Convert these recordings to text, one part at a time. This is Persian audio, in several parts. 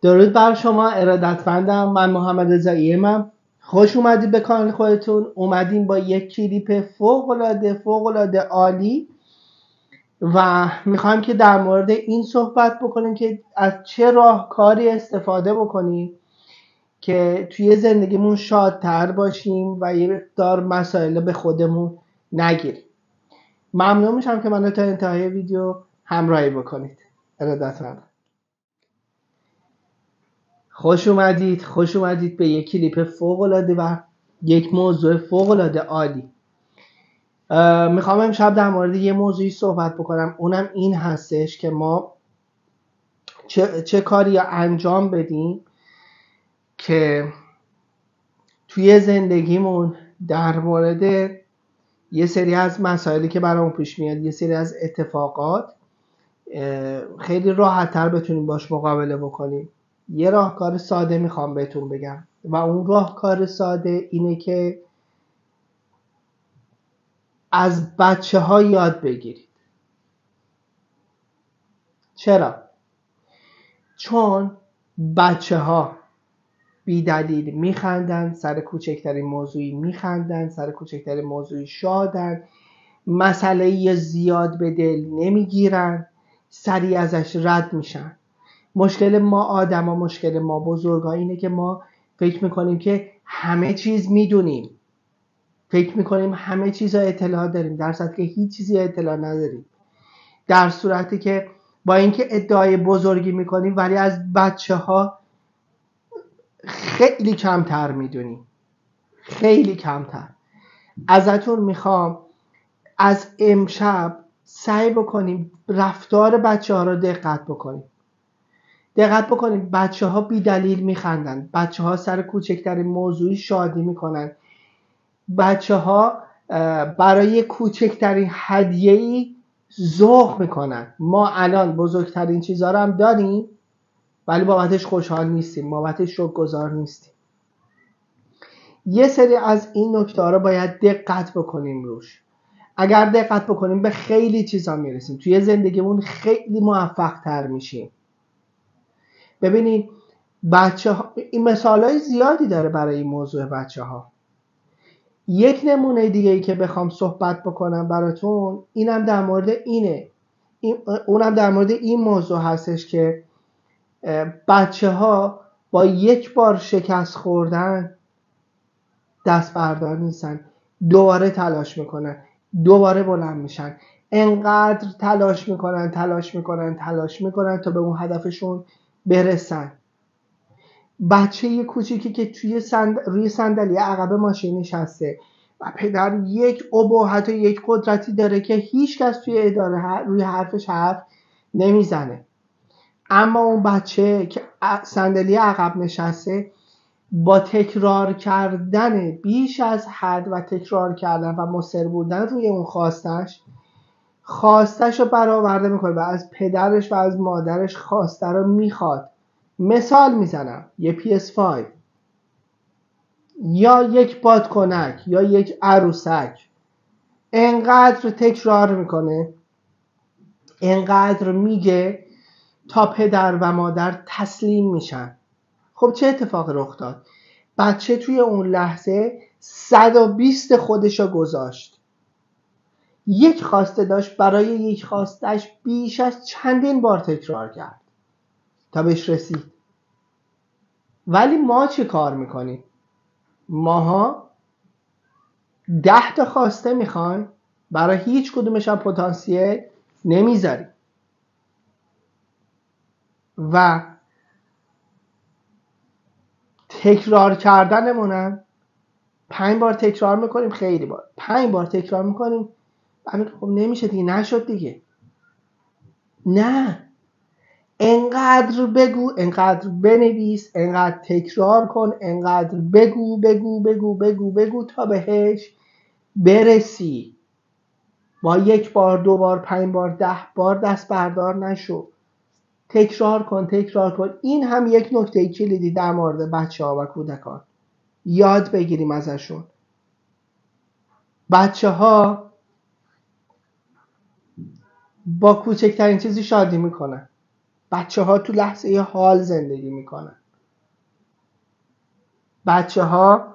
درود بر شما ارادتمندم. من محمد رضاییم. خوش اومدید به کانال خودتون. اومدیم با یک کلیپ فوق‌العاده عالی و میخوایم که در مورد این صحبت بکنیم که از چه راهکاری استفاده بکنیم که توی زندگیمون شادتر باشیم و یه مقدار مسائل به خودمون نگیریم. ممنون میشم که منو تا انتهای ویدیو همراهی بکنید. ارادتمندم. خوش اومدید به یک کلیپ فوق‌العاده و یک موضوع فوق‌العاده عالی. میخوام امشب در مورد یه موضوعی صحبت بکنم، اونم این هستش که ما چه کاری انجام بدیم که توی زندگیمون در مورد یه سری از مسائلی که برامون پیش میاد، یه سری از اتفاقات خیلی راحت‌تر بتونیم باش مقابله بکنیم. یه راهکار ساده میخوام بهتون بگم و اون راهکار ساده اینه که از بچه ها یاد بگیرید. چرا؟ چون بچه ها بی دلیل میخندن، سر کوچکترین موضوعی میخندن، سر کوچکترین موضوعی شادن، مسئله زیاد به دل نمیگیرن، سریع ازش رد میشن. مشکل ما آدم ها، مشکل ما بزرگ ها اینه که ما فکر میکنیم که همه چیز میدونیم، فکر میکنیم همه چیزا اطلاع داریم، در صورتی که هیچ چیزی اطلاع نداریم. در صورتی که با اینکه ادعای بزرگی میکنیم ولی از بچه ها خیلی کمتر میدونیم، خیلی کمتر. ازتون میخوام از امشب سعی بکنیم رفتار بچه ها رو دقت بکنیم. بچه ها بی دلیل میخندن، بچه ها سر کوچکترین موضوعی شادی میکنن، بچه ها برای کوچکترین هدیه‌ای ذوق میکنن. ما الان بزرگترین چیزها رو هم داریم ولی بابتش خوشحال نیستیم، بابتش شکرگزار نیستیم. یه سری از این نکته ها رو باید دقت بکنیم روش. اگر دقت بکنیم به خیلی چیزا میرسیم، توی زندگیمون خیلی موفق تر میشیم. ببینید بچه ها، این مثال های زیادی داره برای این موضوع بچه ها. یک نمونه دیگه ای که بخوام صحبت بکنم براتون اینم در مورد اینه، اونم در مورد این موضوع هستش که بچه ها با یک بار شکست خوردن دست بردار نیستن، دوباره تلاش میکنن، دوباره بلند میشن، انقدر تلاش میکنن تا به اون هدفشون برسن. بچه کوچیکی که روی صندلی عقب ماشین نشسته و پدر یک ابهت و یک قدرتی داره که هیچ کس توی اداره روی حرفش حرف نمیزنه، اما اون بچه که صندلی عقب نشسته با تکرار کردن بیش از حد و تکرار کردن و مصر بودن روی اون خواستش رو برآورده میکنه و از پدرش و از مادرش خواسته رو میخواد. مثال میزنم، یه PS5 یا یک بادکنک یا یک عروسک. انقدر تکرار میکنه، انقدر میگه تا پدر و مادر تسلیم میشن. خب چه اتفاقی رخ داد؟ بچه توی اون لحظه 120 خودشو گذاشت. یک خواسته داشت، برای یک خواستش بیش از چندین بار تکرار کرد تا بهش رسید. ولی ما چه کار میکنیم؟ ماها 10 تا خواسته میخوایم، برای هیچ کدومش هم پتانسیل نمیذاریم و تکرار کردنمونم 5 بار تکرار میکنیم، خیلی بار 5 بار تکرار میکنیم. خب نمیشه دیگه، نشد دیگه. نه، انقدر بگو، انقدر بنویس، انقدر تکرار کن، انقدر بگو تا بهش برسی. با 1 بار، 2 بار، 5 بار، 10 بار دست بردار نشو. تکرار کن. این هم یک نکته کلیدی در مورد بچه ها و کودکان. یاد بگیریم ازشون. بچه ها با کوچکترین چیزی شادی میکنن. بچه ها تو لحظه حال زندگی میکنن. بچه ها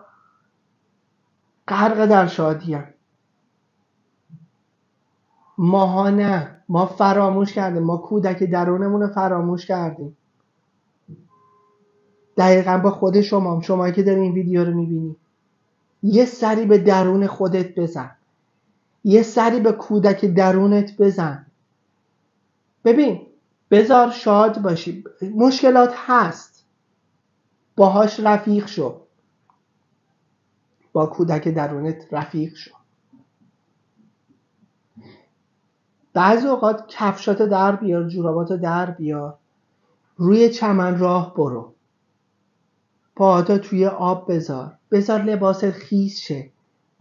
غرق در شادی هن. ماها نه، ما فراموش کردیم، ما کودک درونمون رو فراموش کردیم. دقیقا با خود شما که داری این ویدیو رو میبینی، یه سری به درون خودت بزن، یه سری به کودک درونت بزن. ببین، بذار شاد باشی. مشکلات هست، باهاش رفیق شو، با کودک درونت رفیق شو. بعضی اوقات کفشات در بیار، جوراباتو در بیار، روی چمن راه برو، پاهاتو توی آب بذار لباست خیس شه،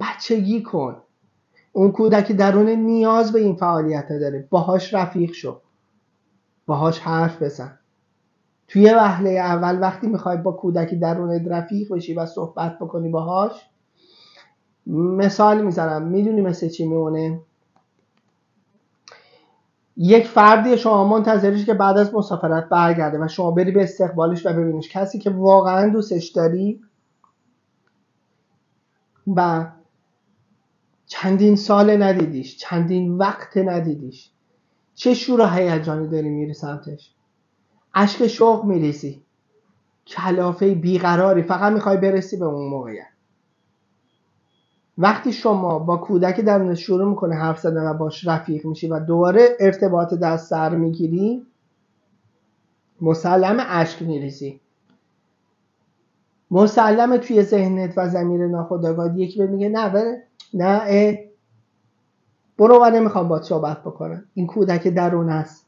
بچگی کن. اون کودک درون نیاز به این فعالیت داره، باهاش رفیق شو، باهاش حرف بزن. توی وهله اول وقتی میخوای با کودک درونت رفیق بشی و صحبت بکنی باهاش، مثال میزنم، میدونی مثل چی میمونه؟ یک فردی شما منتظرش که بعد از مسافرت برگرده و شما بری به استقبالش و ببینیش. کسی که واقعا دوستش داری و چندین سال ندیدیش، چندین وقت ندیدیش، چه شور و هیجانی داری میری سمتش، اشک شوق میریزی، کلافه بیقراری، فقط میخوای برسی به اون موقعیت. وقتی شما با کودک درونت شروع میکنه حرف زدن و باش رفیق میشی و دوباره ارتباط دست سر میگیری، مسلم اشک میریزی، مسلمه توی ذهنت و ضمیر ناخودآگاه یکی بهت میگه نه بره، نه برو و نمیخوام باهات صحبت بکنم. این کودک درون است.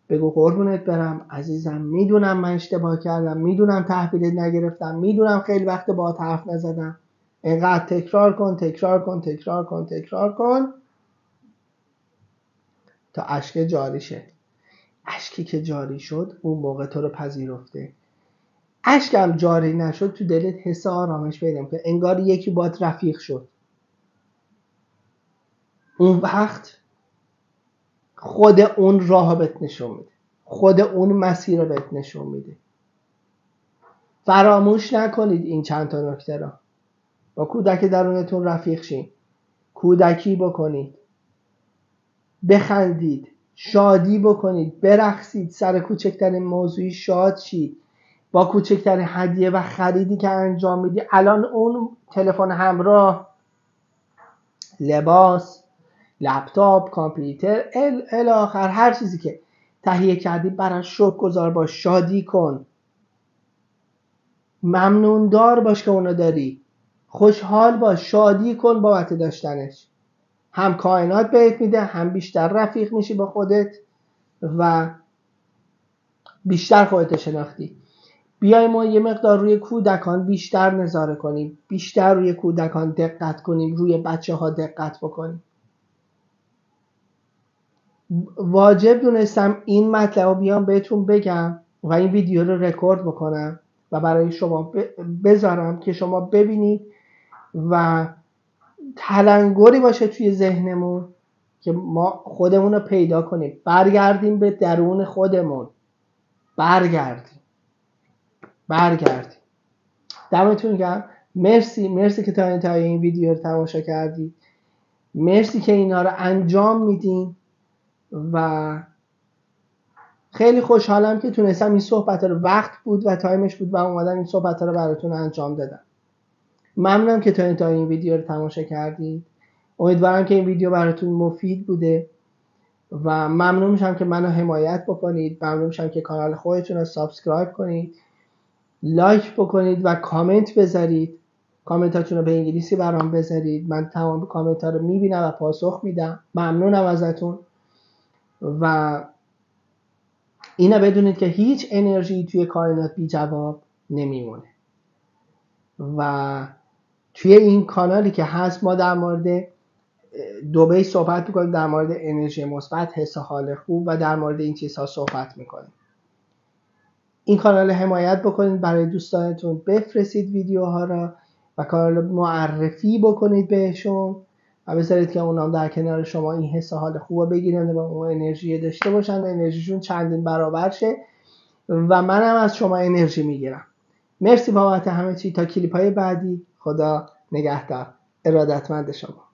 بگو قربونت برم عزیزم، میدونم من اشتباه کردم، میدونم تحویلت نگرفتم، میدونم خیلی وقت باهات حرف نزدم. اینقدر تکرار کن تکرار کن تکرار کن تکرار کن تا اشک جاری شه. اشکی که جاری شد اون موقع تو رو پذیرفته. اشکم جاری نشد تو دلت حس آرامش پیدا که انگار یکی باهات رفیق شد. اون وقت خود اون راه بهت نشون میده، خود اون مسیر بهت نشون میده. فراموش نکنید این چند تا نکته را. با کودک درونتون رفیق شین، کودکی بکنید، بخندید، شادی بکنید، برقصید، سر کوچکترین موضوعی شاد شید، با کوچکترین هدیه و خریدی که انجام میدی. الان اون تلفن همراه، لباس، لپتاپ، کامپیوتر، الاخر هر چیزی که تهیه کردی براش شکرگزار باش، شادی کن، ممنون دار باش که اونو داری، خوشحال باش، شادی کن بابت داشتنش. هم کائنات بهت میده، هم بیشتر رفیق میشی با خودت و بیشتر خودت شناختی. بیای ما یه مقدار روی کودکان بیشتر نظاره کنیم، بیشتر روی کودکان دقت کنیم، روی بچه ها دقت بکنیم. واجب دونستم این مطلب رو بیام بهتون بگم و این ویدیو رو رکورد بکنم و برای شما بذارم که شما ببینید و تلنگری باشه توی ذهنمون که ما خودمون رو پیدا کنیم، برگردیم به درون خودمون، برگردیم. دمتون گرم. مرسی که تا انتهای این ویدیو رو تماشا کردید. مرسی که اینا رو انجام میدین و خیلی خوشحالم که تونستم این صحبت رو، وقت بود و تایمش بود و اومدم این صحبت رو براتون انجام دادم. ممنونم که تا انتهای این ویدیو رو تماشا کردید. امیدوارم که این ویدیو براتون مفید بوده و ممنون میشم که منو حمایت بکنید. ممنون میشم که کانال خودتون رو سابسکرایب کنید، لایک بکنید و کامنت بذارید. کامنتاتون رو به انگلیسی برام بذارید، من تمام کامنت ها رو میبینم و پاسخ میدم. ممنونم ازتون و اینا بدونید که هیچ انرژی توی کائنات بی جواب نمیمونه و توی این کانالی که هست ما در مورد دبی صحبت میکنیم، در مورد انرژی مثبت، حس حال خوب و در مورد این چیزها صحبت میکنیم. این کانال حمایت بکنید، برای دوستانتون بفرستید ویدیوها را و کانال معرفی بکنید بهشون و بذارید که اونام در کنار شما این حس حال خوب بگیرن و اون انرژی داشته باشن و انرژیشون چندین برابر شه و منم از شما انرژی میگیرم. مرسی بابت همه چی. تا کلیپ های بعدی، خدا نگهدار. ارادتمند شما.